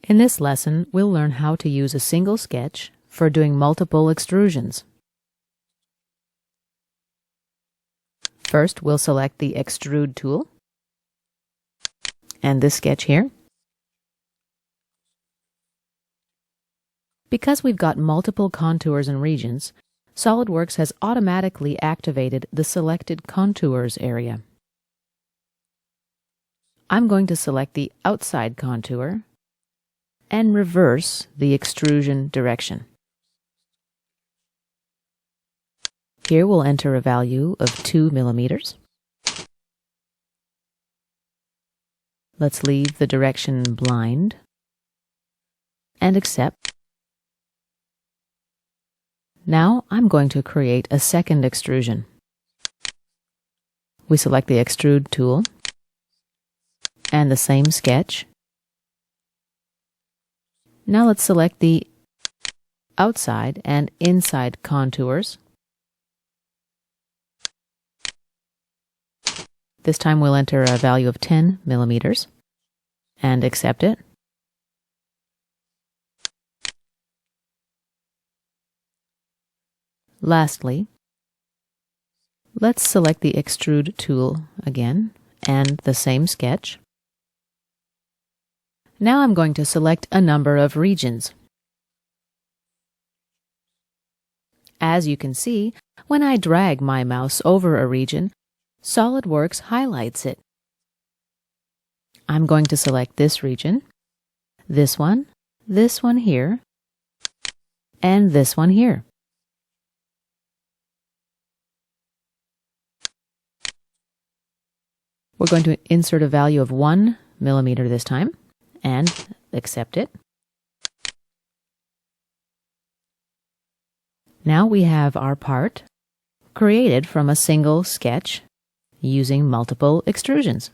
In this lesson, we'll learn how to use a single sketch for doing multiple extrusions. First, we'll select the Extrude tool and this sketch here. Because we've got multiple contours and regions, SolidWorks has automatically activated the Selected Contours area. I'm going to select the outside contour and reverse the extrusion direction. Here we'll enter a value of 2 millimeters. Let's leave the direction blind and accept. Now I'm going to create a second extrusion. We select the Extrude tool and the same sketch. Now let's select the outside and inside contours. This time we'll enter a value of 10 millimeters and accept it. Lastly, let's select the Extrude tool again and the same sketch. Now I'm going to select a number of regions. As you can see, when I drag my mouse over a region, SolidWorks highlights it. I'm going to select this region, this one here, and this one here. We're going to insert a value of 1 millimeter this time and accept it. Now we have our part created from a single sketch using multiple extrusions.